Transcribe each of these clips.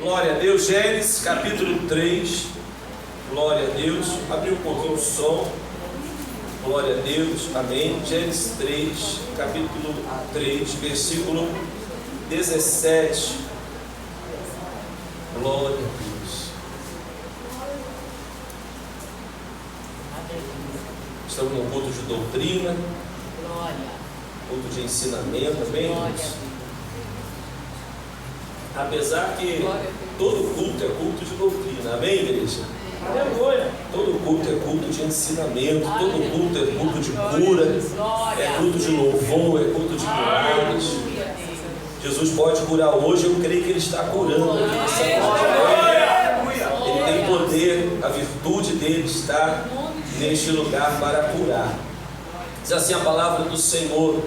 Glória a Deus. Gênesis capítulo 3. Glória a Deus. Abriu um pouquinho o som. Glória a Deus. Amém. Gênesis 3, capítulo 3, versículo 17. Glória a Deus. Estamos num culto de doutrina. Glória. Culto de ensinamento. Amém. Apesar que todo culto é culto de doutrina. Amém, igreja? Aleluia. Todo culto é culto de ensinamento. Todo culto é culto de cura. É culto de louvor. É culto de milagres. Jesus pode curar hoje. Eu creio que Ele está curando. Ele tem poder. A virtude dele está neste lugar para curar. Diz assim a palavra do Senhor.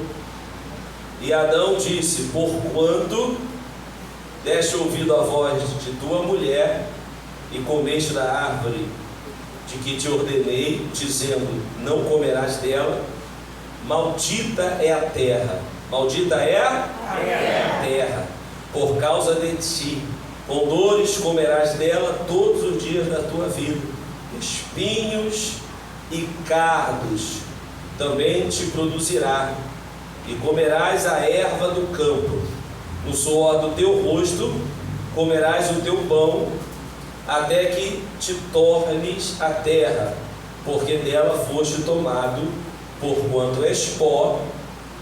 E Adão disse: porquanto deste ouvido à voz de tua mulher e comeste da árvore de que te ordenei, dizendo: não comerás dela, maldita é a terra. Maldita é a terra por causa de ti. Com dores comerás dela todos os dias da tua vida. Espinhos e cardos também te produzirá, e comerás a erva do campo. No suor do teu rosto comerás o teu pão, até que te tornes a terra, porque dela foste tomado, porquanto és pó,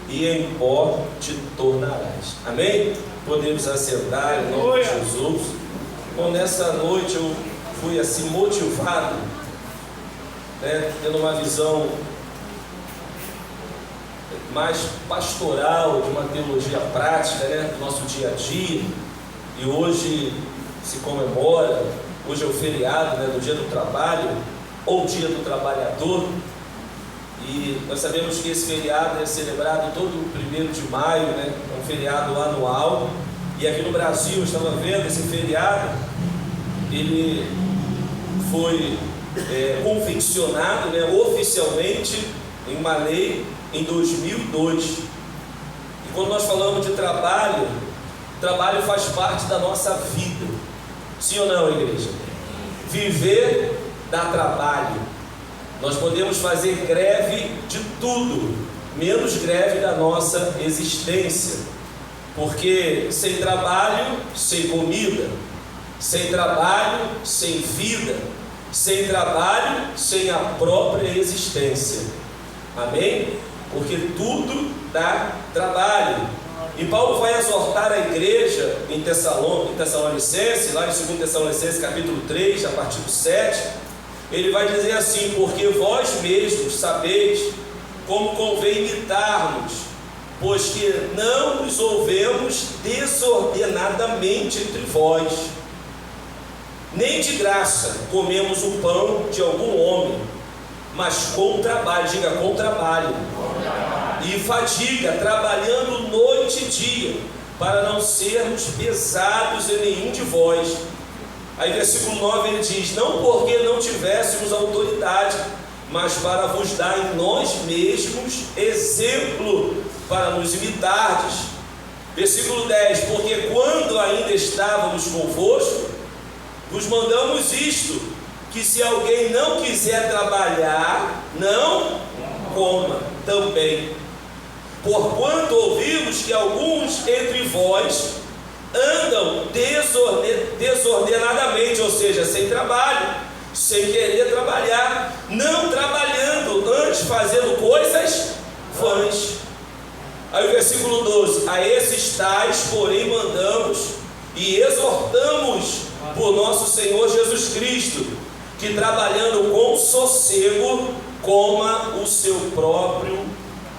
e em pó te tornarás. Amém? Podemos assentar em nome de Jesus. Bom, nessa noite eu fui assim motivado, tendo uma visão mais pastoral, de uma teologia prática, do nosso dia a dia. E hoje se comemora, hoje é o feriado, do dia do trabalho, ou dia do trabalhador. E nós sabemos que esse feriado é celebrado todo 1º de maio, é um feriado anual. E aqui no Brasil, eu estava vendo esse feriado, ele foi confeccionado oficialmente em uma lei em 2002. E quando nós falamos de trabalho, trabalho faz parte da nossa vida. Sim ou não, igreja? Viver dá trabalho. Nós podemos fazer greve de tudo, menos greve da nossa existência. Porque sem trabalho, sem comida. Sem trabalho, sem vida. Sem trabalho, sem a própria existência. Amém? Porque tudo dá trabalho. E Paulo vai exortar a igreja em Tessalonicenses, lá em 2 Tessalonicenses capítulo 3, a partir do 7, ele vai dizer assim: porque vós mesmos sabeis como convém imitar-nos, pois que não nos ouvemos desordenadamente entre vós, nem de graça comemos o pão de algum homem, mas com trabalho, diga com trabalho, e fadiga, trabalhando noite e dia, para não sermos pesados em nenhum de vós. Aí versículo 9 ele diz: não porque não tivéssemos autoridade, mas para vos dar em nós mesmos exemplo, para nos imitardes. Versículo 10: porque quando ainda estávamos convosco, vos mandamos isto, que se alguém não quiser trabalhar, não coma também. Porquanto ouvimos que alguns entre vós andam desordenadamente, ou seja, sem trabalho, sem querer trabalhar, não trabalhando, antes fazendo coisas vãs. Aí o versículo 12: a esses tais, porém, mandamos e exortamos por nosso Senhor Jesus Cristo, que trabalhando com sossego, coma o seu próprio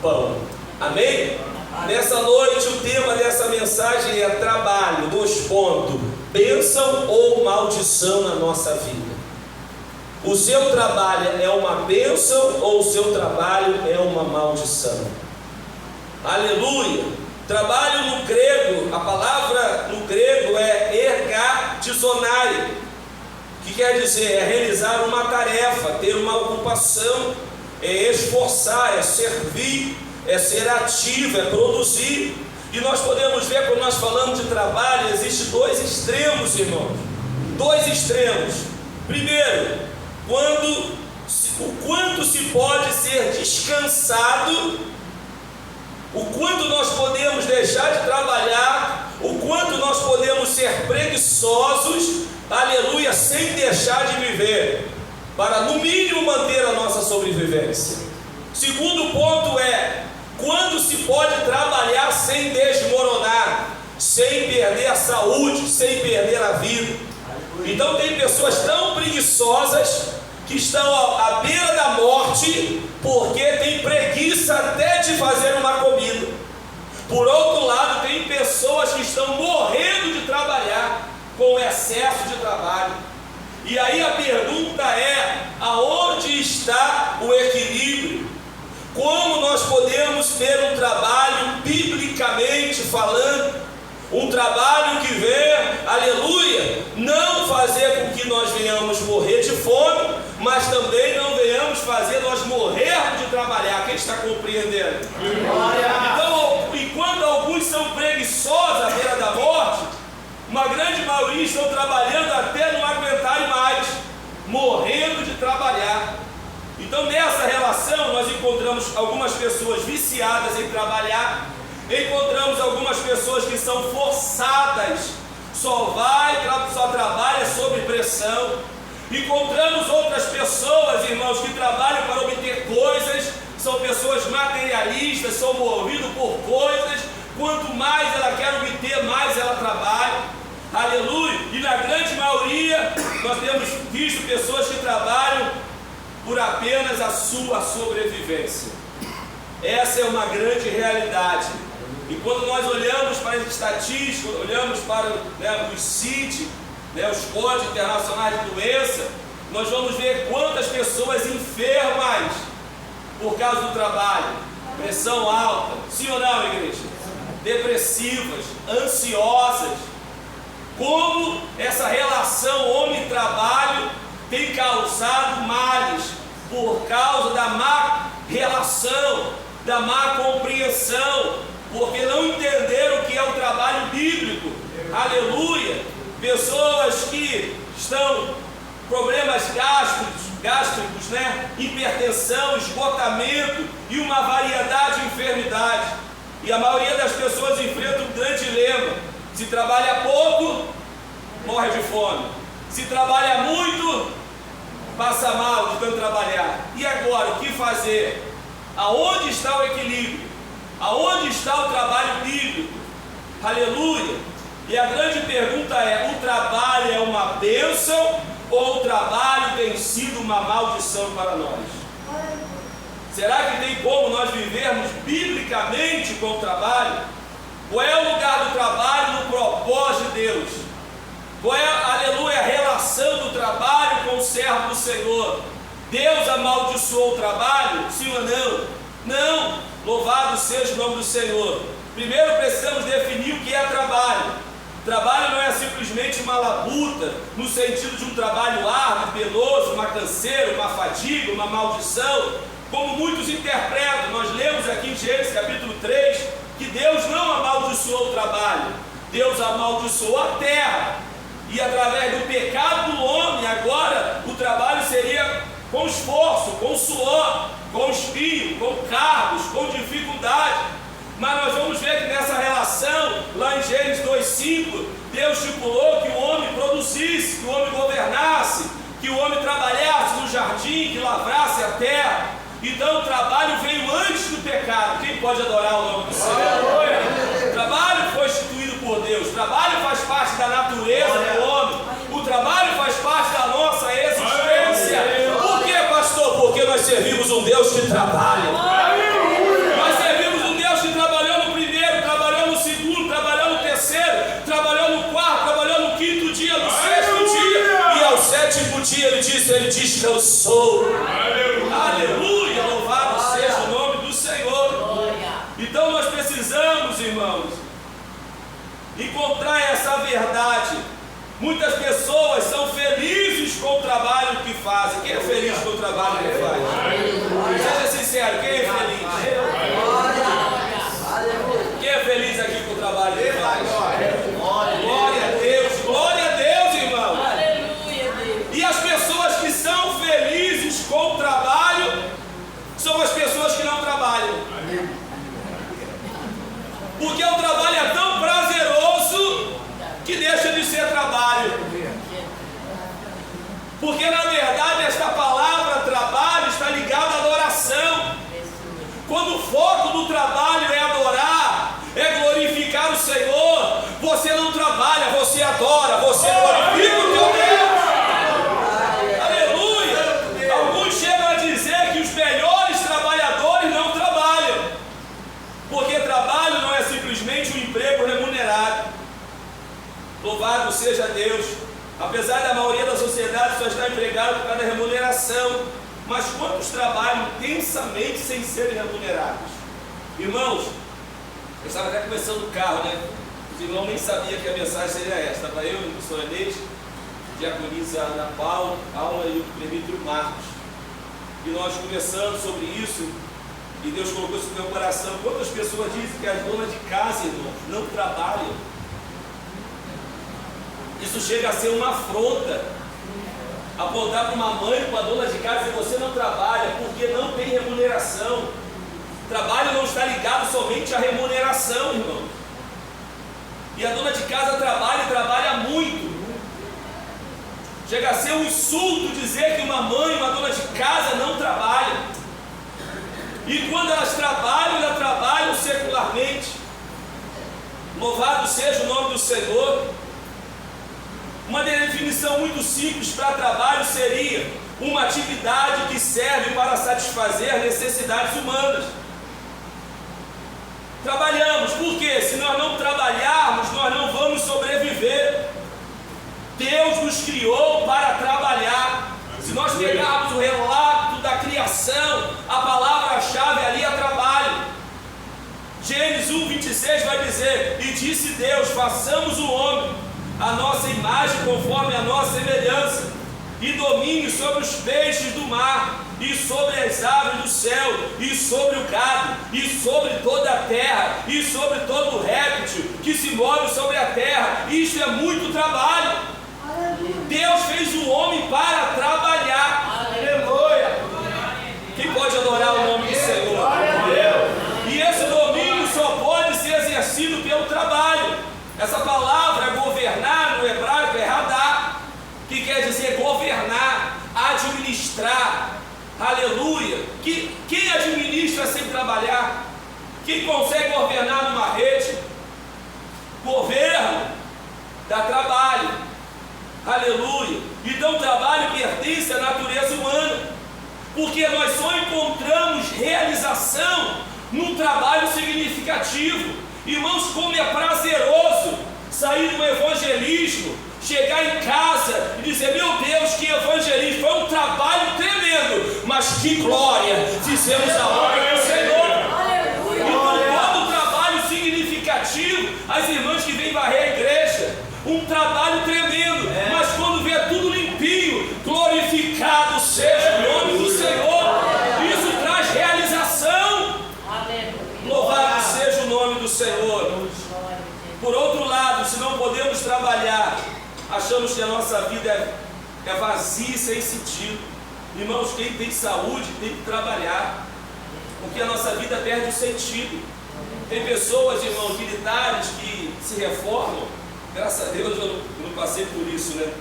pão. Amém? Nessa noite o tema dessa mensagem é trabalho, 2 pontos, bênção ou maldição na nossa vida. O seu trabalho é uma bênção ou o seu trabalho é uma maldição? Aleluia! Trabalho no grego, a palavra no grego é ergatizonai, que quer dizer é realizar uma tarefa, ter uma ocupação, é esforçar, é servir, é ser ativo, é produzir. E nós podemos ver, quando nós falamos de trabalho, existem dois extremos, irmãos. Dois extremos. Primeiro, o quanto se pode ser descansado, o quanto nós podemos deixar de trabalhar, o quanto nós podemos ser preguiçosos, aleluia, sem deixar de viver, para no mínimo manter a nossa sobrevivência. Segundo ponto é, quando se pode trabalhar sem desmoronar, sem perder a saúde, sem perder a vida. Então tem pessoas tão preguiçosas que estão à beira da morte porque tem preguiça até de fazer uma comida. Por outro lado, tem pessoas que estão morrendo de trabalhar com excesso de trabalho. E aí a pergunta é, aonde está o equilíbrio? Como nós podemos ter um trabalho biblicamente falando, um trabalho que vê, aleluia, não fazer com que nós venhamos morrer de fome, mas também não venhamos fazer nós morrermos de trabalhar. Quem está compreendendo? Então, enquanto alguns são preguiçosos à beira da morte, uma grande maioria estão trabalhando até não aguentarem mais, morrendo de trabalhar. Então nessa relação nós encontramos algumas pessoas viciadas em trabalhar, encontramos algumas pessoas que são forçadas, só trabalha sob pressão, encontramos outras pessoas, irmãos, que trabalham para obter coisas, são pessoas materialistas, são movidas por coisas, quanto mais ela quer obter, mais ela trabalha, aleluia, e na grande maioria nós temos visto pessoas que trabalham por apenas a sua sobrevivência. Essa é uma grande realidade. E quando nós olhamos para as estatísticas, olhamos para os CID, os códigos internacionais de doença, nós vamos ver quantas pessoas enfermas por causa do trabalho, pressão alta, sim ou não, igreja? Depressivas, ansiosas. Como essa relação homem-trabalho tem causado males por causa da má relação, da má compreensão, porque não entenderam o que é o trabalho bíblico. Aleluia! Pessoas que estão com problemas gástricos, hipertensão, esgotamento e uma variedade de enfermidades. E a maioria das pessoas enfrenta um grande dilema: se trabalha pouco, morre de fome; se trabalha muito, passa mal de tanto trabalhar. E agora, o que fazer? Aonde está o equilíbrio? Aonde está o trabalho bíblico? Aleluia! E a grande pergunta é: o trabalho é uma bênção ou o trabalho tem sido uma maldição para nós? Será que tem como nós vivermos biblicamente com o trabalho? Qual é o lugar do trabalho no propósito de Deus? Qual é, aleluia, a relação do trabalho com o servo do Senhor? Deus amaldiçoou o trabalho? Sim ou não? Não. Louvado seja o nome do Senhor. Primeiro precisamos definir o que é trabalho. Trabalho não é simplesmente uma labuta, no sentido de um trabalho árduo, penoso, uma canseira, uma fadiga, uma maldição, como muitos interpretam. Nós lemos aqui em Gênesis capítulo 3, que Deus não amaldiçoou o trabalho, Deus amaldiçoou a terra. E através do pecado do homem, agora o trabalho seria com esforço, com suor, com espinho, com cargos, com dificuldade. Mas nós vamos ver que nessa relação, lá em Gênesis 2,5, Deus estipulou que o homem produzisse, que o homem governasse, que o homem trabalhasse no jardim, que lavrasse a terra. Então o trabalho veio antes do pecado. Quem pode adorar o nome do Senhor? O trabalho foi instituído por Deus. O trabalho faz parte da natureza do homem. O trabalho faz parte da nossa existência. Por que, pastor? Porque nós servimos um Deus que trabalha. Nós servimos um Deus que trabalhou no primeiro, trabalhou no segundo, trabalhou no terceiro, trabalhou no quarto, trabalhou no quinto dia, no sexto dia, e ao sétimo dia ele descansou. Aleluia, louvado seja o nome do Senhor. Então nós precisamos, irmãos, encontrar essa verdade. Muitas pessoas são felizes com o trabalho que fazem. Quem é feliz com o trabalho que faz? Seja sincero, quem é feliz? Quem é feliz aqui Porque na verdade esta palavra trabalho está ligada à adoração. Quando o foco do trabalho é adorar, é glorificar o Senhor, você não trabalha, você adora, você glorifica o teu Deus. Aleluia! Alguns chegam a dizer que os melhores trabalhadores não trabalham, porque trabalho não é simplesmente um emprego remunerado. Louvado seja Deus! Apesar da maioria da sociedade só estar empregado por causa da remuneração, mas quantos trabalham intensamente sem serem remunerados? Irmãos, eu estava até começando o carro, né? Os irmãos nem sabiam que a mensagem seria essa. Estava eu, o pastor Inês, diaconisa Ana Paula e o presbítero Marcos. E nós conversamos sobre isso, e Deus colocou isso no meu coração. Quantas pessoas dizem que as donas de casa, irmãos, não trabalham? Isso chega a ser uma afronta. Apontar para uma mãe, para uma dona de casa, e você não trabalha, porque não tem remuneração. Trabalho não está ligado somente à remuneração, irmão. E a dona de casa trabalha e trabalha muito. Chega a ser um insulto dizer que uma mãe, uma dona de casa não trabalha. E quando elas trabalham secularmente. Louvado seja o nome do Senhor. Uma definição muito simples para trabalho seria uma atividade que serve para satisfazer necessidades humanas. Trabalhamos, porque se nós não trabalharmos, nós não vamos sobreviver. Deus nos criou para trabalhar. Se nós pegarmos o relato da criação, a palavra-chave ali é trabalho. Gênesis 1:26 vai dizer: e disse Deus, façamos o homem a nossa imagem conforme a nossa semelhança, e domine sobre os peixes do mar, e sobre as aves do céu, e sobre o gado, e sobre toda a terra, e sobre todo o réptil que se move sobre a terra. Isto é muito trabalho. Deus fez o homem para trabalhar. Aleluia! Quem pode adorar o nome do Senhor? E esse domínio só pode ser exercido pelo trabalho. Essa palavra governar no hebraico é radar, que quer dizer governar, administrar. Aleluia! Quem administra sem trabalhar? Quem consegue governar numa rede? Governo dá trabalho. Aleluia! Então o trabalho pertence à natureza humana, porque nós só encontramos realização num trabalho significativo. Irmãos, como é prazeroso sair do evangelismo, chegar em casa e dizer: meu Deus, que evangelismo, foi um trabalho tremendo, mas que glória, fizemos a obra do Senhor. Então todo trabalho significativo, as irmãs que vêm varrer a igreja, um trabalho tremendo, mas quando vê tudo limpinho, glorificado seja o nome do Senhor, isso traz realização. Louvado seja o nome do Senhor. Por outro lado, se não podemos trabalhar, achamos que a nossa vida é vazia e sem sentido. Irmãos, quem tem saúde tem que trabalhar, porque a nossa vida perde o sentido. Tem pessoas, irmãos, militares que se reformam. Graças a Deus eu não passei por isso, né?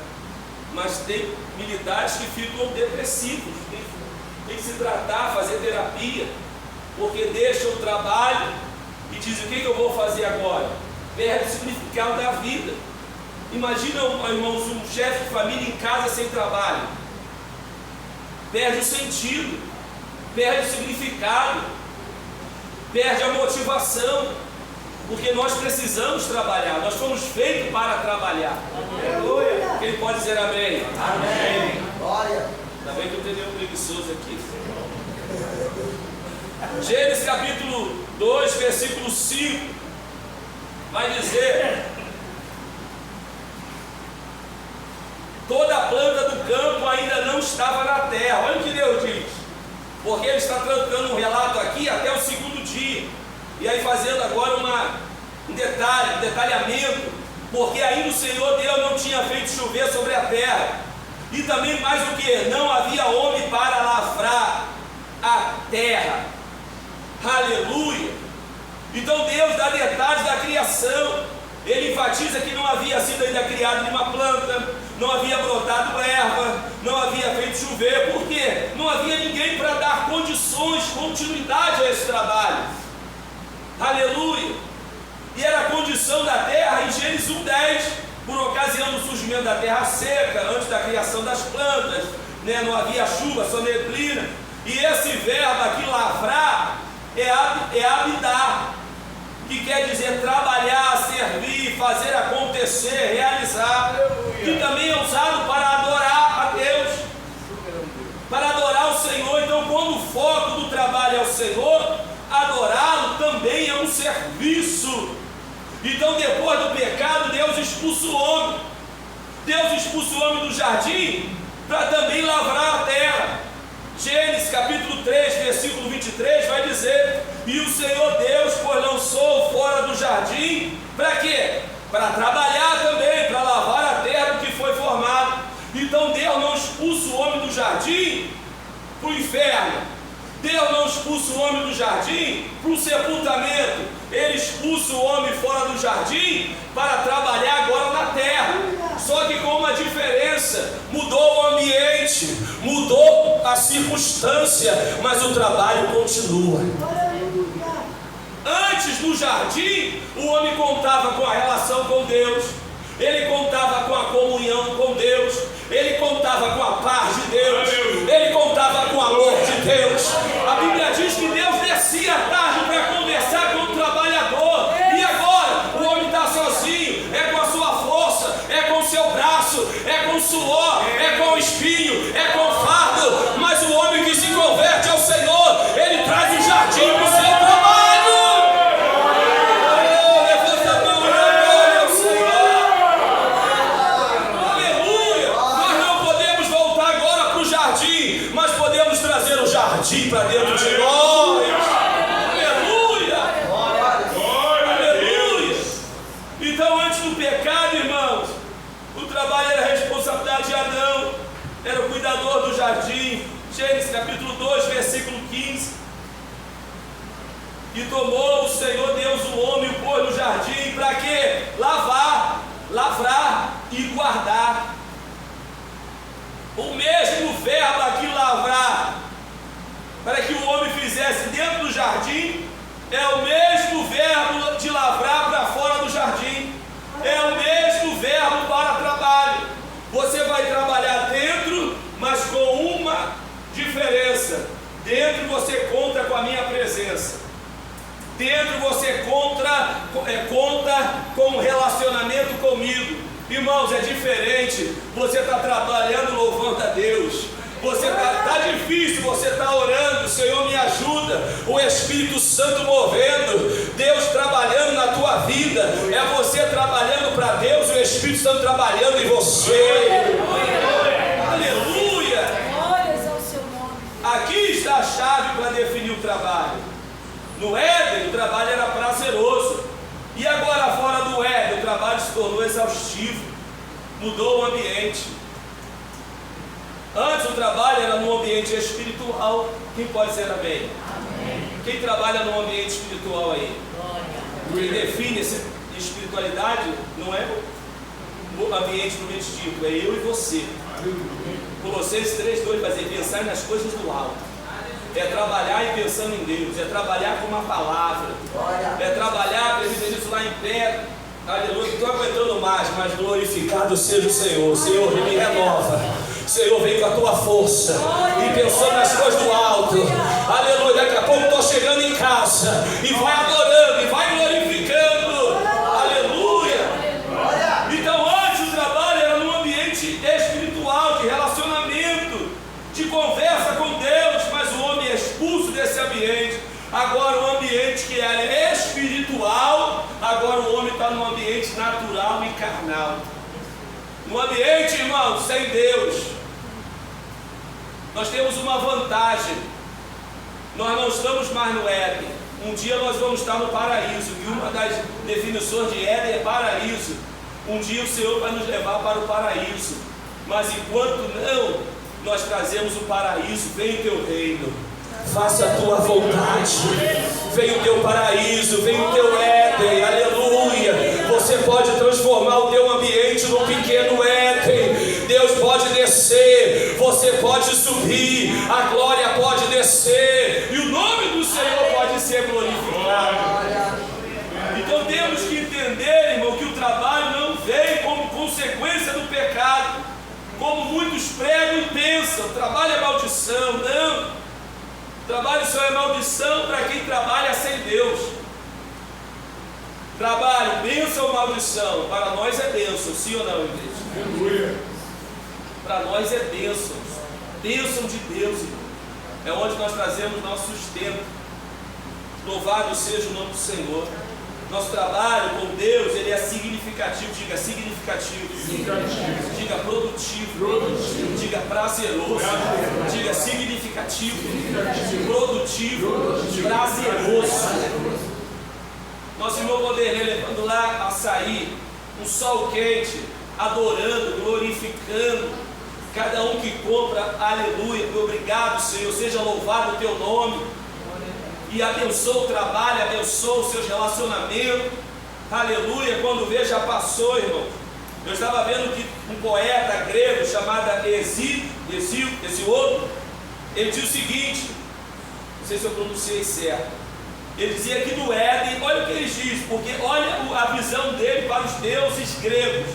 Mas tem militares que ficam depressivos, tem que se tratar, fazer terapia, porque deixam o trabalho e dizem: o que eu vou fazer agora? Perde o significado da vida. Imagina, irmãos, um chefe de família em casa sem trabalho. Perde o sentido, perde o significado, perde a motivação, porque nós precisamos trabalhar, nós fomos feitos para trabalhar. Aleluia! Quem pode dizer amém? Amém! Glória! Ainda bem que eu tenho um preguiçoso aqui. Gênesis capítulo 2, versículo 5, vai dizer: toda a planta do campo ainda não estava na terra. Olha o que Deus diz, porque ele está tratando um relato aqui até o segundo dia, e aí fazendo agora um detalhamento, porque ainda o Senhor Deus não tinha feito chover sobre a terra, e também mais o que? Não havia homem para lavrar a terra. Aleluia! Então Deus dá detalhes da criação. Ele enfatiza que não havia sido ainda criado nenhuma planta, não havia brotado erva, não havia feito chover. Por quê? Não havia ninguém para dar condições, continuidade a esse trabalho. Aleluia! E era a condição da terra em Gênesis 1:10, por ocasião do surgimento da terra seca, antes da criação das plantas, né? Não havia chuva, só neblina. E esse verbo aqui, lavrar, é habitar, que quer dizer trabalhar, servir, fazer acontecer, realizar, que também é usado para adorar a Deus, para adorar o Senhor. Então, quando o foco do trabalho é o Senhor, adorá-lo também é um serviço. Então, depois do pecado, Deus expulsa o homem. Deus expulsa o homem do jardim para também lavrar a terra. Gênesis capítulo 3, versículo 23 vai dizer: e o Senhor Deus pois lançou fora do jardim, para quê? Para trabalhar também, para lavar a terra do que foi formado. Então Deus não expulsa o homem do jardim para o inferno. Deus não expulsa o homem do jardim para o sepultamento. Ele expulsa o homem fora do jardim para trabalhar agora na terra. Só que com uma diferença: mudou o ambiente, mudou a circunstância, mas o trabalho continua. Antes, no jardim, o homem contava com a relação com Deus, ele contava com a comunhão com Deus, ele contava com a paz de Deus, ele contava com o amor de Deus. A Bíblia diz que Deus descia à tarde para conversar com o trabalhador. E agora o homem está sozinho, é com a sua força, é com o seu braço, é com o suor, é com o espinho, é com o fardo. Mas o homem que se converte ao Senhor, ele traz o jardim para o seu trabalho. Para dentro de nós. Aleluia! Aleluia! Então, antes do pecado, irmãos, o trabalho era a responsabilidade de Adão, era o cuidador do jardim. Gênesis capítulo 2, versículo 15. E tomou o Senhor Deus o homem e o pôs no jardim, para quê? Lavar, lavrar e guardar. O mesmo verbo aqui, lavrar, para que o homem fizesse dentro do jardim, é o mesmo verbo de lavrar para fora do jardim, é o mesmo verbo para trabalho. Você vai trabalhar dentro, mas com uma diferença: dentro você conta com a minha presença, dentro você conta com um relacionamento comigo. Irmãos, é diferente. Você está trabalhando louvando a Deus, você está difícil, você está orando: Senhor, me ajuda, o Espírito Santo movendo, Deus trabalhando na tua vida. É você trabalhando para Deus e o Espírito Santo trabalhando em você. Aleluia! Aqui está a chave para definir o trabalho. No Éden, o trabalho era prazeroso, e agora fora do Éden, o trabalho se tornou exaustivo, mudou o ambiente. Antes o trabalho era no ambiente espiritual. Quem pode dizer amém? Amém. Quem trabalha no ambiente espiritual aí? Quem define essa espiritualidade não é o ambiente propriamente dito, é eu e você. Colossenses 3:2 vai dizer: pensar nas coisas do alto. É trabalhar e pensando em Deus, é trabalhar com uma palavra, é trabalhar, permitindo isso lá em pé. Aleluia, não estou aguentando mais, mas glorificado seja o Senhor. Senhor, me renova. Senhor, vem com a tua força e pensando nas coisas do alto. Aleluia, daqui a pouco estou chegando em casa e vai adorando e vai glorificando. Aleluia. Então, antes o trabalho era num ambiente espiritual, de relacionamento, de conversa com Deus, mas o homem é expulso desse ambiente. Agora o ambiente que era espiritual, agora o homem está num ambiente natural e carnal. No ambiente, irmãos, sem Deus, nós temos uma vantagem: nós não estamos mais no Éden. Um dia nós vamos estar no paraíso, e uma das definições de Éden é paraíso. Um dia o Senhor vai nos levar para o paraíso, mas enquanto não, nós trazemos o paraíso. Vem o teu reino, faça a tua vontade, vem o teu paraíso, vem o teu Éden. Aleluia. Você pode transformar o teu ambiente num pequeno Éden. você pode subir, a glória pode descer, e o nome do Senhor pode ser glorificado. Então temos que entender, irmão, que o trabalho não vem como consequência do pecado, como muitos pregam e pensam, trabalho é maldição. Não, trabalho só é maldição para quem trabalha sem Deus. Trabalho, bênção ou maldição? Para nós é bênção, sim ou não, igreja? Para nós é bênção, bênção de Deus, irmão. É onde nós trazemos nosso sustento. Louvado seja o nome do Senhor. Nosso trabalho com Deus, ele é significativo. Diga significativo. Diga produtivo. Diga prazeroso. Diga significativo. Produtivo. Prazeroso. Nosso irmão Vanderlei levando lá açaí, um sol quente, adorando, glorificando. Cada um que compra, aleluia, obrigado, Senhor, seja louvado o teu nome. E abençoa o trabalho, abençoa os seus relacionamentos. Aleluia. Quando veio, já passou, irmão. Eu estava vendo que um poeta grego chamado Hesíodo, ele diz o seguinte, não sei se eu pronunciei certo. Ele dizia que no Éden, olha o que ele diz, porque olha a visão dele para os deuses gregos.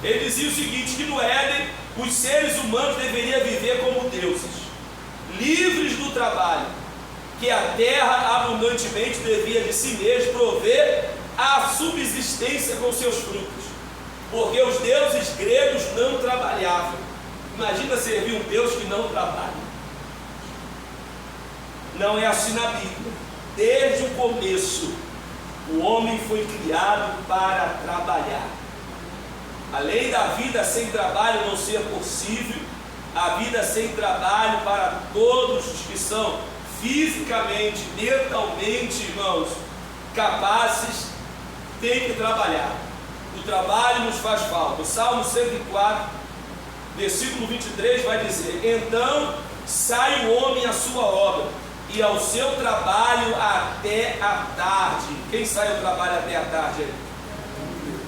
Ele dizia o seguinte, que no Éden os seres humanos deveriam viver como deuses, livres do trabalho, que a terra abundantemente devia de si mesmo prover a subsistência com seus frutos, porque os deuses gregos não trabalhavam. Imagina servir um Deus que não trabalha. Não é assim na Bíblia. Desde o começo, o homem foi criado para trabalhar. Além da vida sem trabalho não ser possível, a vida sem trabalho para todos os que são fisicamente, mentalmente, irmãos, capazes, tem que trabalhar. O trabalho nos faz falta. O Salmo 104, versículo 23 vai dizer: então sai o homem à sua obra, e ao seu trabalho até a tarde. Quem sai ao trabalho até a tarde aí?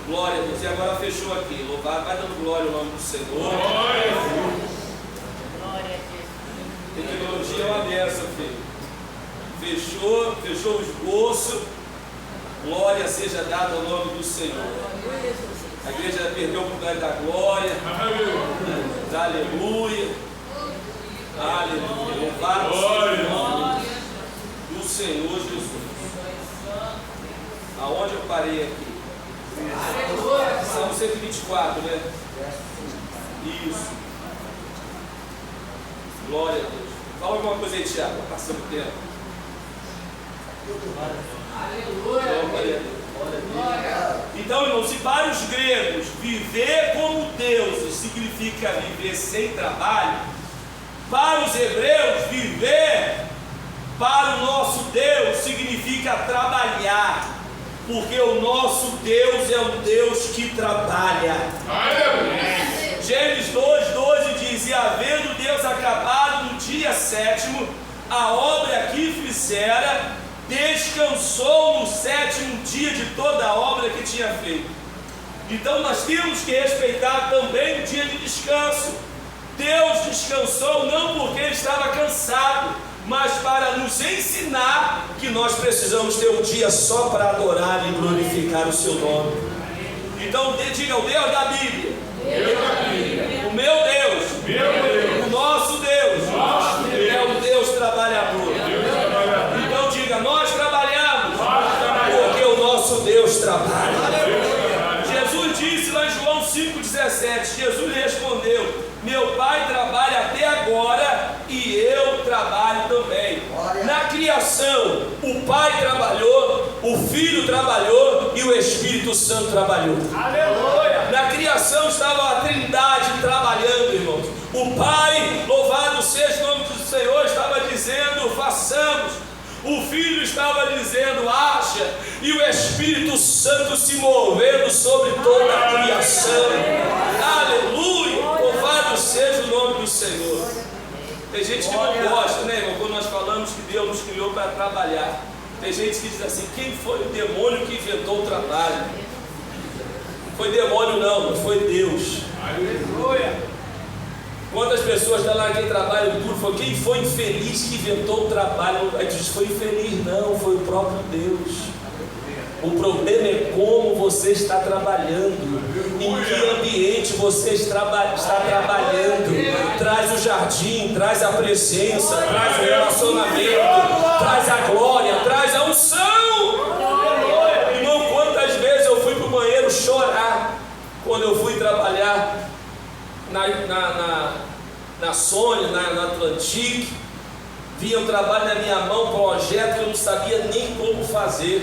Glória a Deus. E agora fechou aqui. Louvado, vai dando glória ao nome do Senhor. Glória a Deus. Tecnologia é uma benção, filho. Fechou o esboço. Glória seja dada ao nome do Senhor. A igreja perdeu o lugar da glória. Aleluia. Aleluia. Louvado seja o nome do Senhor Jesus. Aonde eu parei aqui? Salmo 124, né? Isso. Glória a Deus. Fala alguma coisa aí, Tiago, está passando o tempo. Aleluia. Então, irmãos, se para os gregos viver como deuses significa viver sem trabalho, para os hebreus viver para o nosso Deus significa trabalhar. Porque o nosso Deus é um Deus que trabalha. Gênesis 2:12 diz: e havendo Deus acabado no dia sétimo a obra que fizera, descansou no sétimo dia de toda a obra que tinha feito. Então nós temos que respeitar também o dia de descanso. Deus descansou não porque ele estava cansado, mas para nos ensinar que nós precisamos ter um dia só para adorar e glorificar o seu nome. Então diga: o Deus da Bíblia, o meu Deus, o nosso Deus, é um Deus trabalhador. Então diga: nós trabalhamos porque o nosso Deus trabalha. Jesus disse lá em João 5,17, Jesus lhe respondeu: meu Pai trabalha até agora e eu trabalho também. Na criação, o Pai trabalhou, o Filho trabalhou e o Espírito Santo trabalhou. Aleluia! Na criação estava a Trindade trabalhando, irmãos. O Pai, louvado seja o nome do Senhor, estava dizendo: façamos. O Filho estava dizendo: haja. E o Espírito Santo se movendo sobre toda a criação. Aleluia! Louvado seja o nome do Senhor. Tem gente que não gosta, né, irmão, quando nós falamos que Deus nos criou para trabalhar. Tem gente que diz assim: quem foi o demônio que inventou o trabalho? Não foi demônio não, mas foi Deus. Aleluia! Quantas pessoas pessoas lá naquele trabalho duro falam: quem foi infeliz que inventou o trabalho? Aí tu diz: foi infeliz? Não, foi o próprio Deus. O problema é como você está trabalhando, em que ambiente você está trabalhando. Traz o jardim, traz a presença, traz o relacionamento, traz a glória, traz a unção. Irmão, quantas vezes eu fui para o banheiro chorar quando eu fui trabalhar na Sony, na Atlantic. Vinha o trabalho na minha mão, projeto que eu não sabia nem como fazer,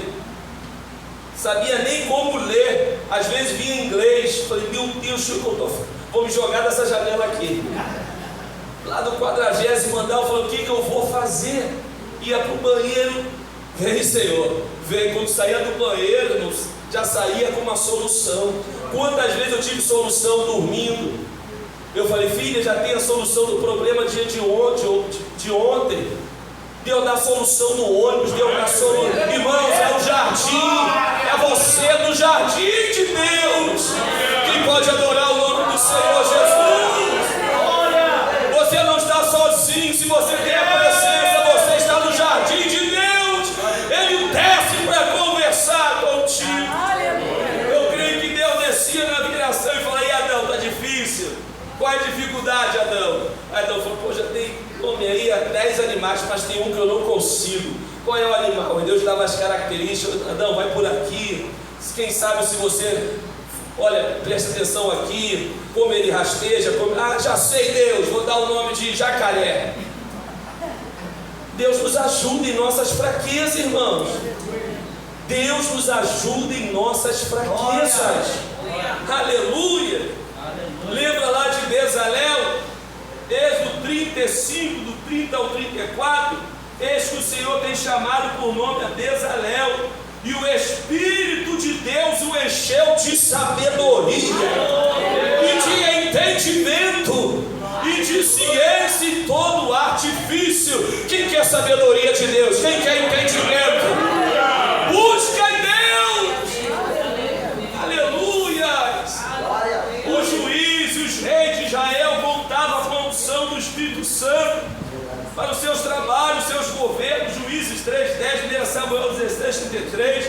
sabia nem como ler, às vezes vinha em inglês. Falei: meu Deus, vou me jogar dessa janela aqui. Lá do 40º andar, eu falei: o que eu vou fazer? Ia para o banheiro. Vem, Senhor, vem. Quando saía do banheiro, já saía com uma solução. Quantas vezes eu tive solução dormindo? Eu falei: filha, já tem a solução do problema de ontem. Deu dar solução no ônibus, deu dar solução. Irmãos, é o jardim, é você no jardim de Deus. Quem pode adorar o nome do Senhor Jesus? Você não está sozinho. Se você tem a presença, você está no jardim de Deus. Ele desce para conversar contigo. Eu creio que Deus descia na viração e falou: e Adão, está difícil? Qual é a dificuldade, Adão? Aí Adão falou: pô, já tem nome aí, 10 animais, mas tem um que eu não consigo. Qual é o animal? E Deus dava as características. Adão, vai por aqui. Quem sabe se você, olha, presta atenção aqui, como ele rasteja, já sei, Deus, vou dar o nome de jacaré. Deus nos ajuda em nossas fraquezas, irmãos. Deus nos ajuda em nossas fraquezas. Aleluia. Lembra lá de Bezalel? Êxodo 35, do 30 ao 34, eis que o Senhor tem chamado por nome a Bezalel, e o Espírito de Deus o encheu de sabedoria, e de entendimento, e de ciência e todo artifício. Quem quer sabedoria de Deus? Quem quer entendimento? Busca em Deus. Aleluia. Os juízes, os reis de Israel voltavam com a unção do Espírito Santo para os seus trabalhos, seus governos. Juízes 3:10, 1 Samuel 16:33.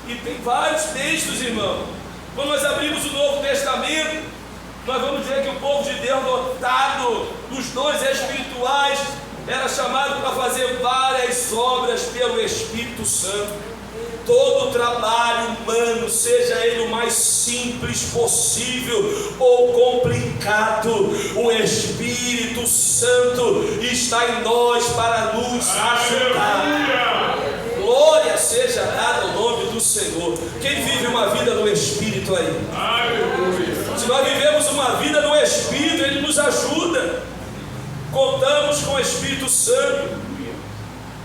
E tem vários textos, irmão. Quando nós abrimos o Novo Testamento, nós vamos ver que o povo de Deus, dotado dos dons espirituais, era chamado para fazer várias obras pelo Espírito Santo. Todo o trabalho humano, seja ele o mais simples possível ou complicado, o Espírito Santo está em nós para nos ajudar. Glória seja dada ao nome do Senhor. Quem vive uma vida no Espírito aí? Se nós vivemos uma vida no Espírito, Ele nos ajuda. Contamos com o Espírito Santo.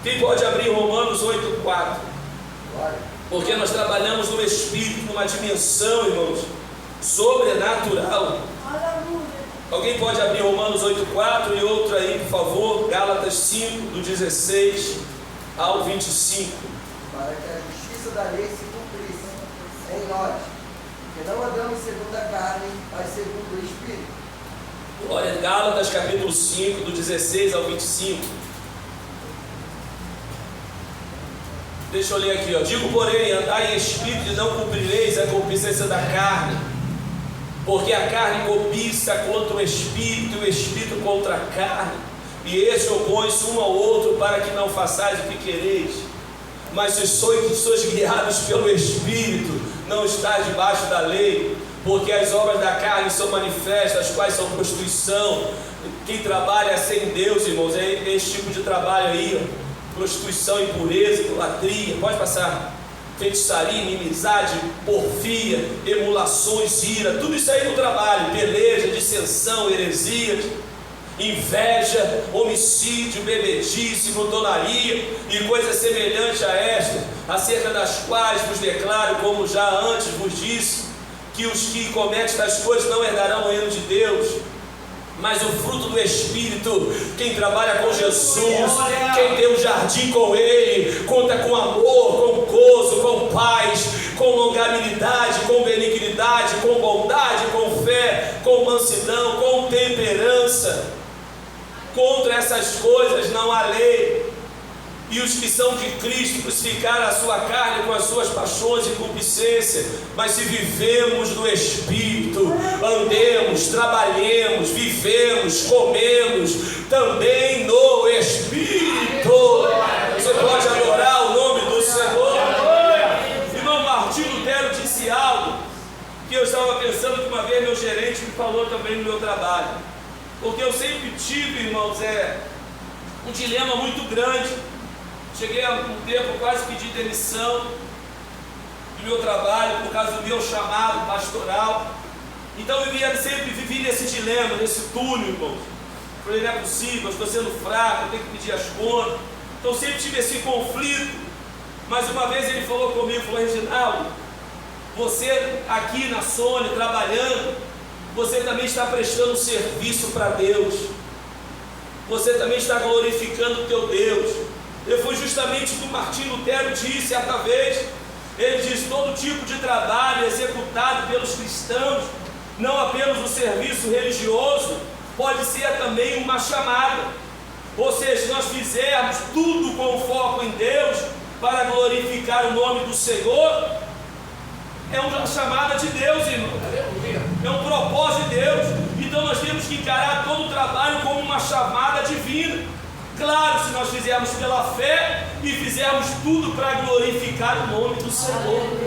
Quem pode abrir Romanos 8:4? Porque nós trabalhamos no Espírito, numa dimensão, irmãos, sobrenatural. Alguém pode abrir Romanos 8:4 e outro aí, por favor? Gálatas 5, do 16 ao 25. Para que a justiça da lei se cumprisse em nós, que não andamos segundo a carne, mas segundo o Espírito. Glória. Gálatas capítulo 5, do 16 ao 25. Deixa eu ler aqui, ó. Digo, porém, andai em espírito e não cumprireis a concupiscência da carne, porque a carne cobiça contra o espírito e o espírito contra a carne, e este opõe-se um ao outro para que não façais o que quereis. Mas se sois guiados pelo Espírito, não estáis debaixo da lei, porque as obras da carne são manifestas, as quais são prostituição. Quem trabalha sem Deus, irmãos, é esse tipo de trabalho aí, ó. Prostituição, impureza, idolatria, pode passar, feitiçaria, inimizade, porfia, emulações, ira, tudo isso aí no trabalho, peleja, dissensão, heresias, inveja, homicídio, bebedice, glutonaria e coisas semelhantes a esta, acerca das quais vos declaro, como já antes vos disse, que os que cometem tais coisas não herdarão o reino de Deus. Mas o fruto do Espírito, quem trabalha com Jesus, quem tem um jardim com Ele, conta com amor, com gozo, com paz, com longanimidade, com benignidade, com bondade, com fé, fé, com mansidão, com temperança. Contra essas coisas não há lei. E os que são de Cristo crucificaram a sua carne com as suas paixões e concupiscência. Mas se vivemos no Espírito, andemos, trabalhemos, vivemos, comemos também no Espírito. Você pode adorar o nome do Senhor. Irmão Martinho Lutero disse algo que eu estava pensando que uma vez meu gerente me falou também no meu trabalho. Porque eu sempre tive, irmãos, um dilema muito grande. Cheguei a um tempo quase pedir demissão do meu trabalho por causa do meu chamado pastoral. Então eu sempre vivi nesse dilema, nesse túnel, irmãos. Falei, não é possível, eu estou sendo fraco, eu tenho que pedir as contas. Então sempre tive esse conflito. Mas uma vez ele falou comigo, falou, Reginaldo, você aqui na Sônia trabalhando, você também está prestando serviço para Deus. Você também está glorificando o teu Deus. Eu fui justamente o que o Martinho Lutero disse certa vez. Ele diz: todo tipo de trabalho executado pelos cristãos, não apenas o serviço religioso, pode ser também uma chamada. Ou seja, se nós fizermos tudo com foco em Deus, para glorificar o nome do Senhor, é uma chamada de Deus, irmão. É um propósito de Deus. Então nós temos que encarar todo o trabalho como uma chamada divina. Claro, se nós fizermos pela fé e fizermos tudo para glorificar o nome do Senhor.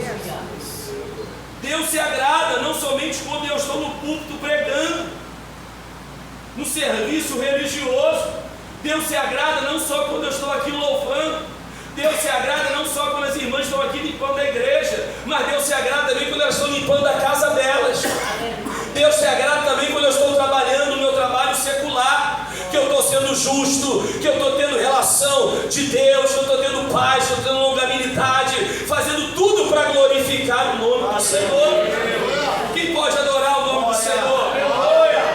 Deus se agrada não somente quando eu estou no púlpito pregando, no serviço religioso. Deus se agrada não só quando eu estou aqui louvando. Deus se agrada não só quando as irmãs estão aqui limpando a igreja, mas Deus se agrada também quando elas estão limpando a casa delas. Deus se agrada também quando eu estou trabalhando no meu trabalho secular, que eu estou sendo justo, que eu estou tendo relação de Deus, que eu estou tendo paz, que eu estou tendo longanimidade, fazendo tudo para glorificar o nome do Senhor. Quem pode adorar o nome do Senhor?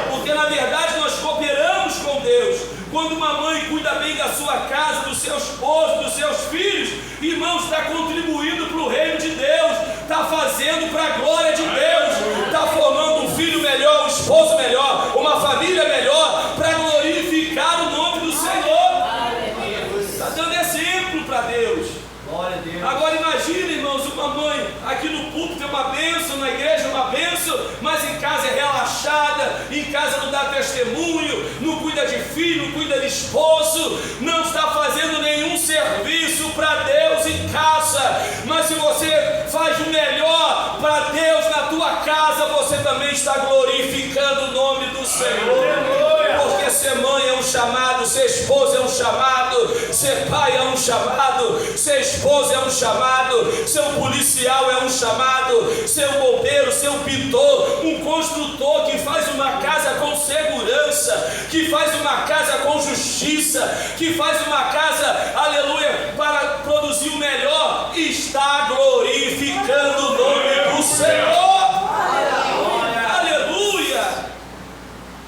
Porque na verdade nós cooperamos com Deus. Quando uma mãe cuida bem da sua casa, do seu esposo, dos seus filhos, irmãos, está contribuindo para o reino de Deus, está fazendo para a glória de Deus, está formando um filho melhor, um esposo melhor, uma família melhor, para glorificar o nome do Senhor. Está dando exemplo para Deus. Glória a Deus. Agora imagine, irmãos, uma mãe aqui no púlpito é uma bênção, na igreja é uma bênção, mas em casa é relaxada, em casa não dá testemunho, não cuida de filho, não cuida de esposo, não está fazendo nenhum serviço para Deus em casa. Mas se você faz o melhor para Deus na tua casa, você também está glorificando o nome do Senhor. Porque ser mãe é um chamado, ser esposa é um chamado, ser pai é um chamado, ser esposa é um chamado, ser um policial é um chamado, ser um bombeiro, ser um pintor, um construtor que faz uma casa com segurança, que faz uma casa com justiça, que faz uma casa, aleluia, para produzir o melhor, está glorificando o nome do Senhor.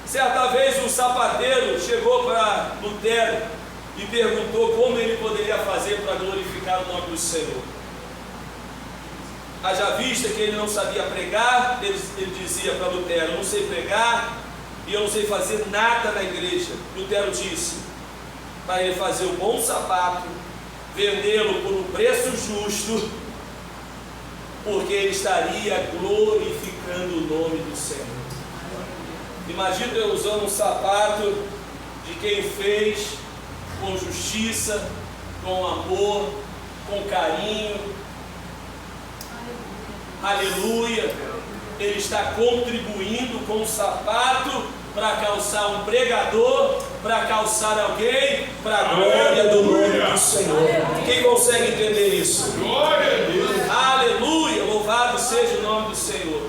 Certa vez um sapateiro chegou para Lutero e perguntou como ele poderia fazer para glorificar o nome do Senhor. Haja vista que ele não sabia pregar, ele dizia para Lutero: eu não sei pregar e eu não sei fazer nada na igreja. Lutero disse para ele fazer um bom sapato, vendê-lo por um preço justo, porque ele estaria glorificando o nome do Senhor. Imagina eu usando um sapato de quem fez com justiça, com amor, com carinho. Aleluia! Ele está contribuindo com o sapato para calçar um pregador, para calçar alguém, para a glória do nome do Senhor. Quem consegue entender isso? Glória a Deus! Aleluia! Louvado seja o nome do Senhor.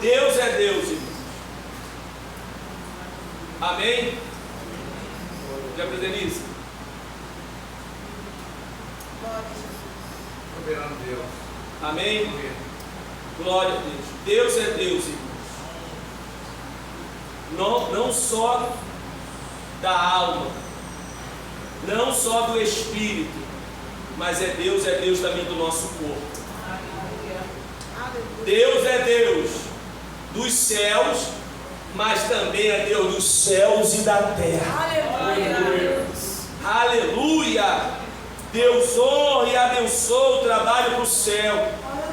Deus é Deus, irmãos. Amém? Já para Denise? Deus. Amém? Glória a Deus. Deus é Deus, irmãos. Não só da alma, não só do espírito, mas é Deus também do nosso corpo. Deus é Deus dos céus, mas também é Deus dos céus e da terra. Aleluia. Aleluia! Deus honra e abençoa o trabalho para o céu.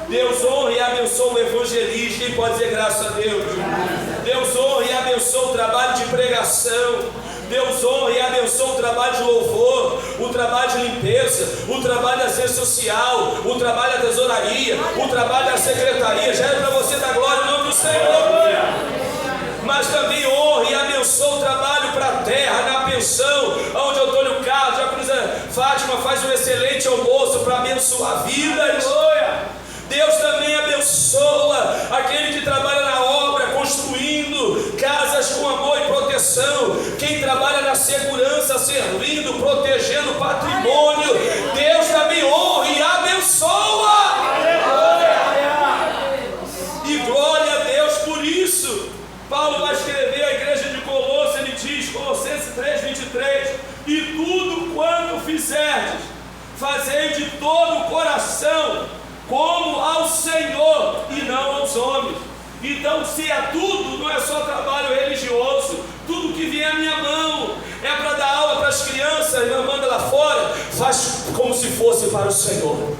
Deus honra e abençoa o evangelista. Quem pode dizer graças a Deus? Deus honra e abençoa o trabalho de pregação. Deus honra e abençoa o trabalho de louvor, o trabalho de limpeza, o trabalho da assistência social, o trabalho da tesouraria, o trabalho da secretaria. Já é para você dar glória no nome do Senhor. Mas também honra e abençoa o trabalho para a terra, na pensão, onde o Antônio Carlos, a Cruz Fátima faz um excelente almoço para abençoar vidas. Deus também abençoa aquele que trabalha na obra, construindo casas com amor e proteção, quem trabalha na segurança, servindo, protegendo o patrimônio. Deus também honra e abençoa. E glória a Deus por isso. Paulo vai escrever à igreja de Colossos, ele diz, Colossenses 3:23, e tudo quanto fizerdes, fazei de todo o coração, como ao Senhor e não aos homens. Então, se é tudo, não é só trabalho religioso, tudo que vier à minha mão, é para dar aula para as crianças, não manda lá fora, faz como se fosse para o Senhor.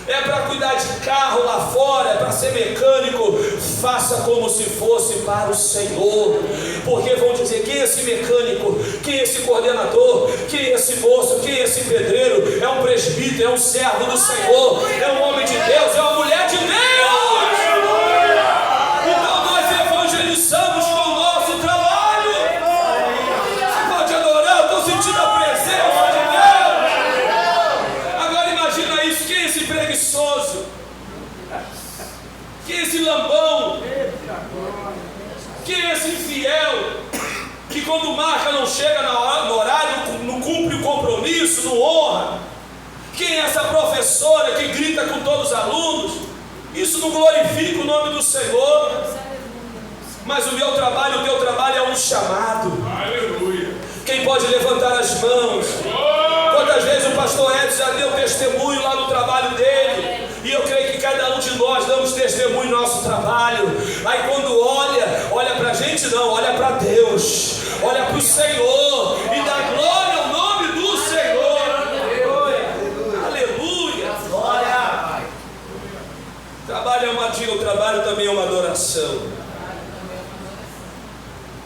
É para cuidar de carro lá fora, é para ser mecânico, faça como se fosse para o Senhor. Porque vão dizer, quem é esse mecânico, quem é esse coordenador, quem é esse moço, quem é esse pedreiro? É um presbítero, é um servo do Senhor, é um homem de Deus, é uma mulher de Deus. Então nós evangelizamos com o nosso trabalho. Você pode adorar, eu estou sentindo a presença de Deus. Agora imagina isso, quem é esse preguiçoso? Quem é esse lambão? Quem é esse infiel? Que quando marca não chega no horário, não cumpre o compromisso, não honra? Quem é essa professora que grita com todos os alunos? Isso não glorifica o nome do Senhor. Mas o meu trabalho, o teu trabalho é um chamado. Aleluia. Quem pode levantar as mãos? Quantas vezes o pastor Edson já deu testemunho lá no trabalho dele? E eu creio que cada um de nós damos testemunho no nosso trabalho. Aí quando olha para a gente não, olha para Deus, olha para o Senhor e dá glória ao nome do Senhor. Aleluia. Glória. Trabalho é uma diga, o trabalho também é uma adoração.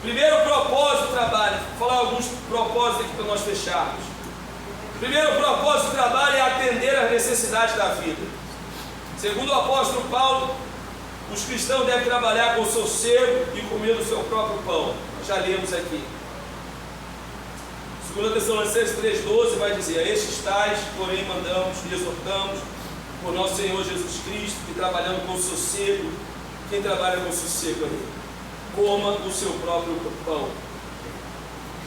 Primeiro propósito do trabalho, vou falar alguns propósitos aqui para nós fecharmos. Primeiro propósito do trabalho é atender às necessidades da vida. Segundo o apóstolo Paulo, os cristãos devem trabalhar com sossego e comer do seu próprio pão. Já lemos aqui. 2 Tessalonicenses 3,12 vai dizer, a estes tais, porém, mandamos e exortamos por nosso Senhor Jesus Cristo, que trabalhando com sossego, quem trabalha com sossego aí? Coma o seu próprio pão.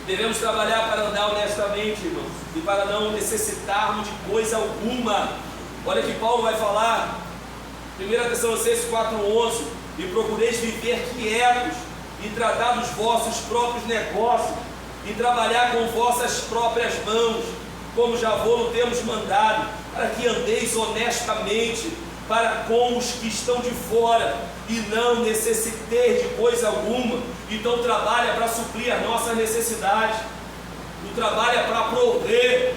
Devemos trabalhar para andar honestamente, irmãos, e para não necessitarmos de coisa alguma. Olha que Paulo vai falar, 1 Tessalonicenses 4,11, e procureis viver quietos, e tratar dos vossos próprios negócios, e trabalhar com vossas próprias mãos, como já vos temos mandado, para que andeis honestamente para com os que estão de fora, e não necessiteis de coisa alguma. Então trabalha para suprir as nossas necessidades, o trabalho é para prover,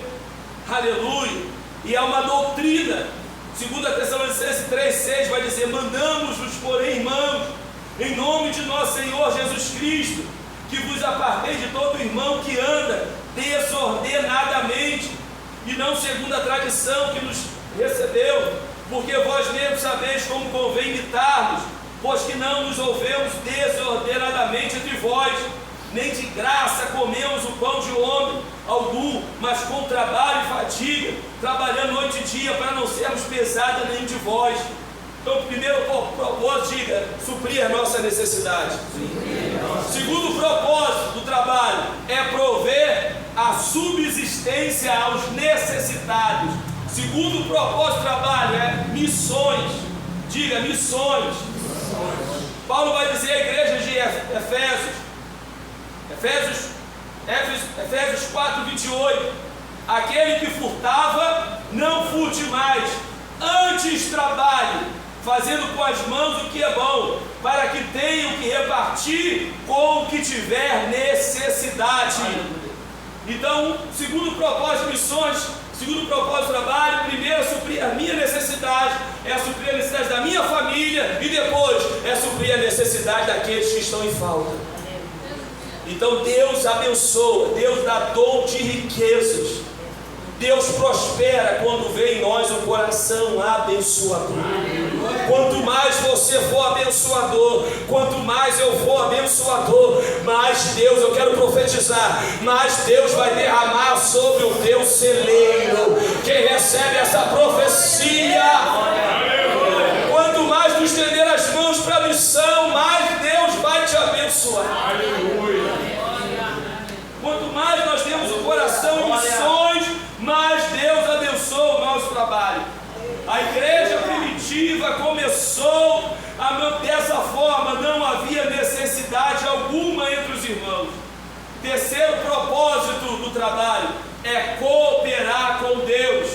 aleluia, e é uma doutrina. 2 Tessalonicenses 3,6 vai dizer, mandamos-vos, porém, irmãos, em nome de nosso Senhor Jesus Cristo, que vos aparteis de todo irmão que anda desordenadamente, e não segundo a tradição que nos recebeu, porque vós mesmos sabeis como convém imitar-nos, pois que não nos ouvemos desordenadamente entre vós, nem de graça comemos o pão de homem algum, mas com trabalho e fadiga, trabalhando noite e dia, para não sermos pesados nenhum de vós. Então, o primeiro propósito, diga, suprir a nossa necessidade. Segundo propósito do trabalho é prover a subsistência aos necessitados. Segundo propósito do trabalho é missões. Diga, missões. Paulo vai dizer à igreja de Efésios 4:28, aquele que furtava, não furte mais, antes trabalhe, fazendo com as mãos o que é bom, para que tenham que repartir com o que tiver necessidade. Então, segundo propósito de missões, segundo propósito de trabalho, primeiro é suprir a minha necessidade, é suprir a necessidade da minha família, e depois é suprir a necessidade daqueles que estão em falta. Então Deus abençoa, Deus dá dom de riquezas. Deus prospera quando vê em nós um coração abençoador. Quanto mais você for abençoador, quanto mais eu for abençoador, mais Deus, eu quero profetizar, mais Deus vai derramar sobre o teu celeiro. Quem recebe essa profecia, quanto mais tu estender as mãos para a missão, mais Deus vai te abençoar. Quanto mais nós temos o coração em missões, mais Deus abençoa o nosso trabalho. A igreja primitiva começou dessa forma, não havia necessidade alguma entre os irmãos. Terceiro propósito do trabalho é cooperar com Deus.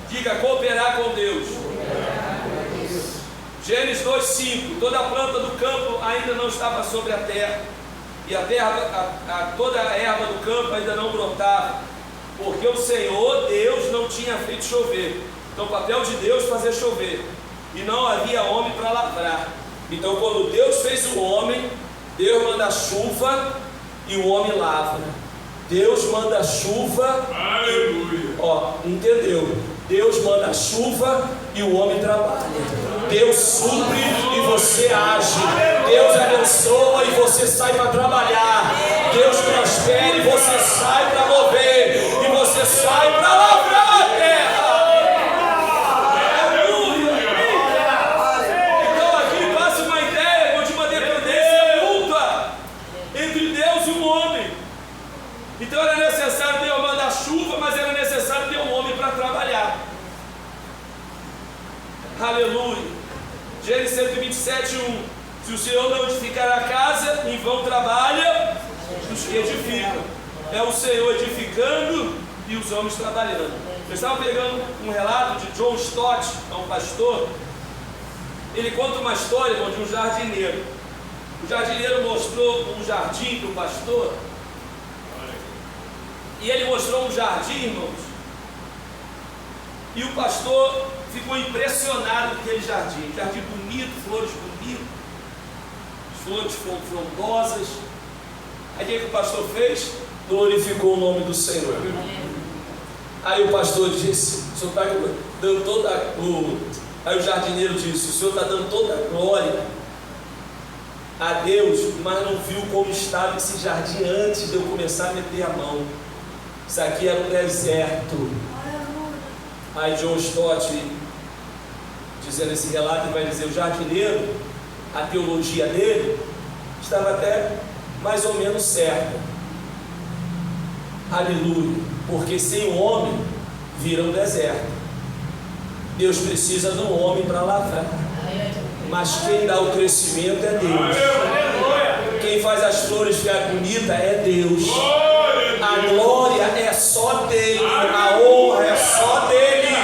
Diga, cooperar com Deus. Gênesis 2:5. Toda a planta do campo ainda não estava sobre a terra, e toda a erva do campo ainda não brotava, porque o Senhor Deus não tinha feito chover. Então o papel de Deus é fazer chover, e não havia homem para lavrar. Então quando Deus fez o homem, Deus manda chuva e o homem lavra. Deus manda chuva. Aleluia. Entendeu? Deus manda chuva e o homem trabalha. Deus supre e você age. Deus abençoa e você sai para trabalhar. Deus prospera e você sai para mover. E você sai para lavrar a terra. Aleluia. Então aqui passa uma ideia de uma dependência mútua entre Deus e o homem. Então era necessário Deus mandar chuva, mas era necessário ter um homem para trabalhar. Aleluia. Gênesis 127:1. Se o Senhor não edificar a casa, em vão trabalha os que edificam. É o Senhor edificando e os homens trabalhando. Eu estava pegando um relato de John Stott, é um pastor. Ele conta uma história de um jardineiro. O jardineiro mostrou um jardim para o pastor. E ele mostrou um jardim, irmãos. E o pastor ficou impressionado com aquele jardim. Jardim bonito, flores bonitas, flores frondosas. Aí o que o pastor fez? Glorificou o nome do Senhor. Aí o pastor disse, o senhor está dando toda a... Aí o jardineiro disse, o senhor está dando toda a glória a Deus, mas não viu como estava esse jardim antes de eu começar a meter a mão. Isso aqui era um deserto. Aí John Stott, dizendo esse relato, ele vai dizer, o jardineiro, a teologia dele estava até mais ou menos certa. Aleluia. Porque sem o homem vira um deserto. Deus precisa de um homem para lavrar. Mas quem dá o crescimento é Deus. Quem faz as flores ficar bonitas é Deus. A glória é só dele. A honra é só dele.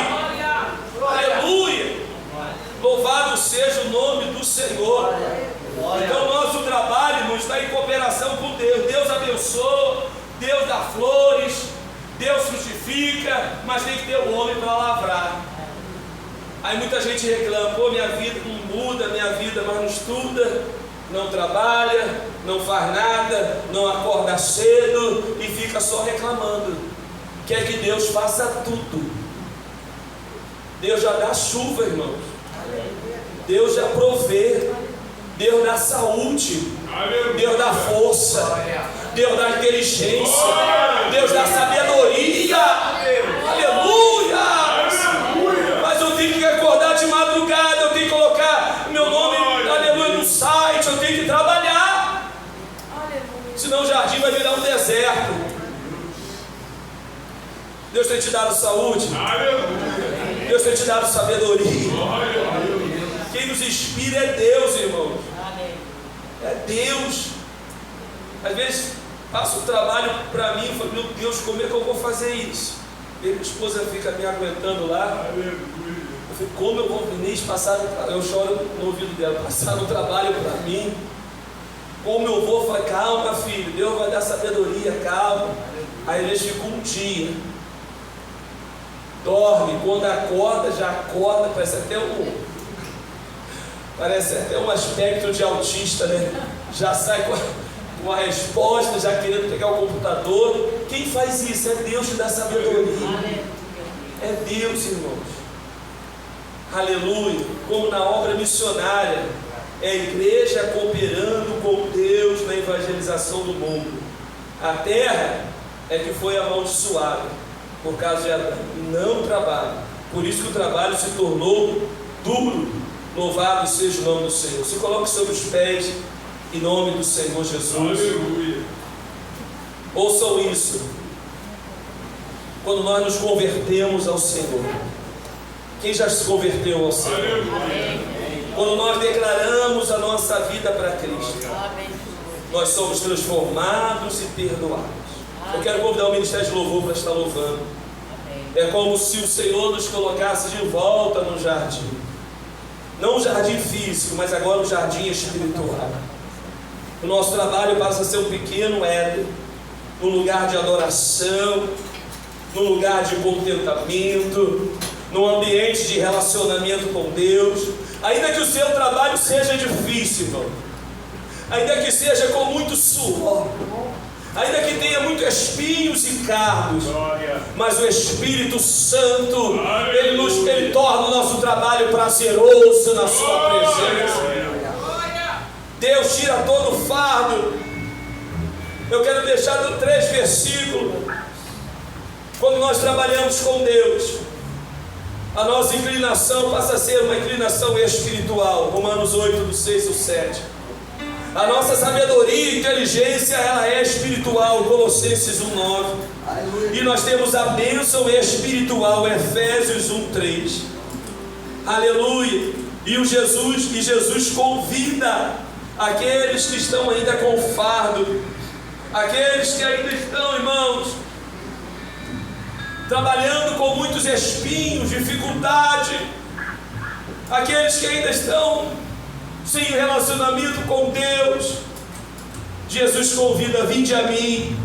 Aleluia. Louvado seja o nome do Senhor. Então nosso trabalho, irmãos, está em cooperação com Deus. Deus abençoa, Deus dá flores, Deus frutifica, mas tem que ter o homem para lavrar. Aí muita gente reclama, pô, minha vida não muda, minha vida mas não estuda, não trabalha, não faz nada, não acorda cedo e fica só reclamando. Quer que Deus faça tudo. Deus já dá chuva, irmãos. Deus já provê. Deus dá saúde. Deus dá força. Deus dá inteligência. Deus dá sabedoria. Aleluia. Mas eu tenho que acordar de madrugada, eu tenho que colocar meu nome, aleluia, no site, eu tenho que trabalhar. Senão o jardim vai virar um deserto. Deus tem te dado saúde. Deus tem te dado sabedoria. Quem nos inspira é Deus, irmão. É Deus. Às vezes passo o trabalho para mim e falo, meu Deus, como é que eu vou fazer isso? E a esposa fica me aguentando lá. Eu Como eu vou, Inês, eu choro no ouvido dela, passar no trabalho para mim. Como eu vou, falei, calma filho, Deus vai dar sabedoria, calma. Aí eles ficam um dia, dorme, quando acorda, já acorda, parece até um aspecto de autista, né? Já sai com a resposta, já querendo pegar o computador. Quem faz isso? É Deus que dá sabedoria. É Deus, irmãos. Aleluia. Como na obra missionária, é a igreja cooperando com Deus na evangelização do mundo. A terra é que foi amaldiçoada por causa de Adão, não o trabalho. Por isso que o trabalho se tornou duro. Louvado seja o nome do Senhor. Se coloque sobre os pés em nome do Senhor Jesus. Aleluia. Ouçam isso. Quando nós nos convertemos ao Senhor, quem já se converteu ao Senhor? Aleluia. Quando nós declaramos a nossa vida para Cristo, nós somos transformados e perdoados. Eu quero convidar o Ministério de Louvor para estar louvando. É como se o Senhor nos colocasse de volta no jardim. Não um jardim físico, mas agora um jardim espiritual. O nosso trabalho passa a ser um pequeno Éden, num lugar de adoração, num lugar de contentamento, num ambiente de relacionamento com Deus. Ainda que o seu trabalho seja difícil, irmão, ainda que seja com muito suor, ainda que tenha muitos espinhos e cardos, mas o Espírito Santo, ele torna o nosso trabalho prazeroso na sua presença. Deus tira todo o fardo. Eu quero deixar 3 versículos. Quando nós trabalhamos com Deus, a nossa inclinação passa a ser uma inclinação espiritual. Romanos 8, do 6 ao 7. A nossa sabedoria e inteligência, ela é espiritual. Colossenses 1, 9. E nós temos a bênção espiritual. Efésios 1, 3. Aleluia. E Jesus convida aqueles que estão ainda com fardo, aqueles que ainda estão, irmãos, trabalhando com muitos espinhos, dificuldade, aqueles que ainda estão sem relacionamento com Deus. Jesus convida: vinde a mim,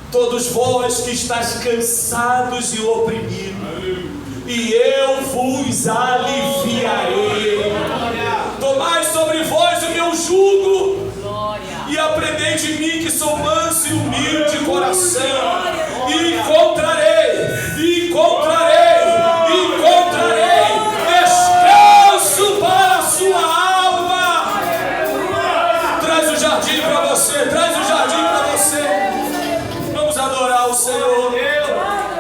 todos vós que estáis cansados e oprimidos, e eu vos aliviarei. Tomai sobre vós o meu jugo e aprendei de mim, que sou manso e humilde de coração, e encontrarei descanso para a sua alma. Traz o jardim para você. Vamos adorar o Senhor.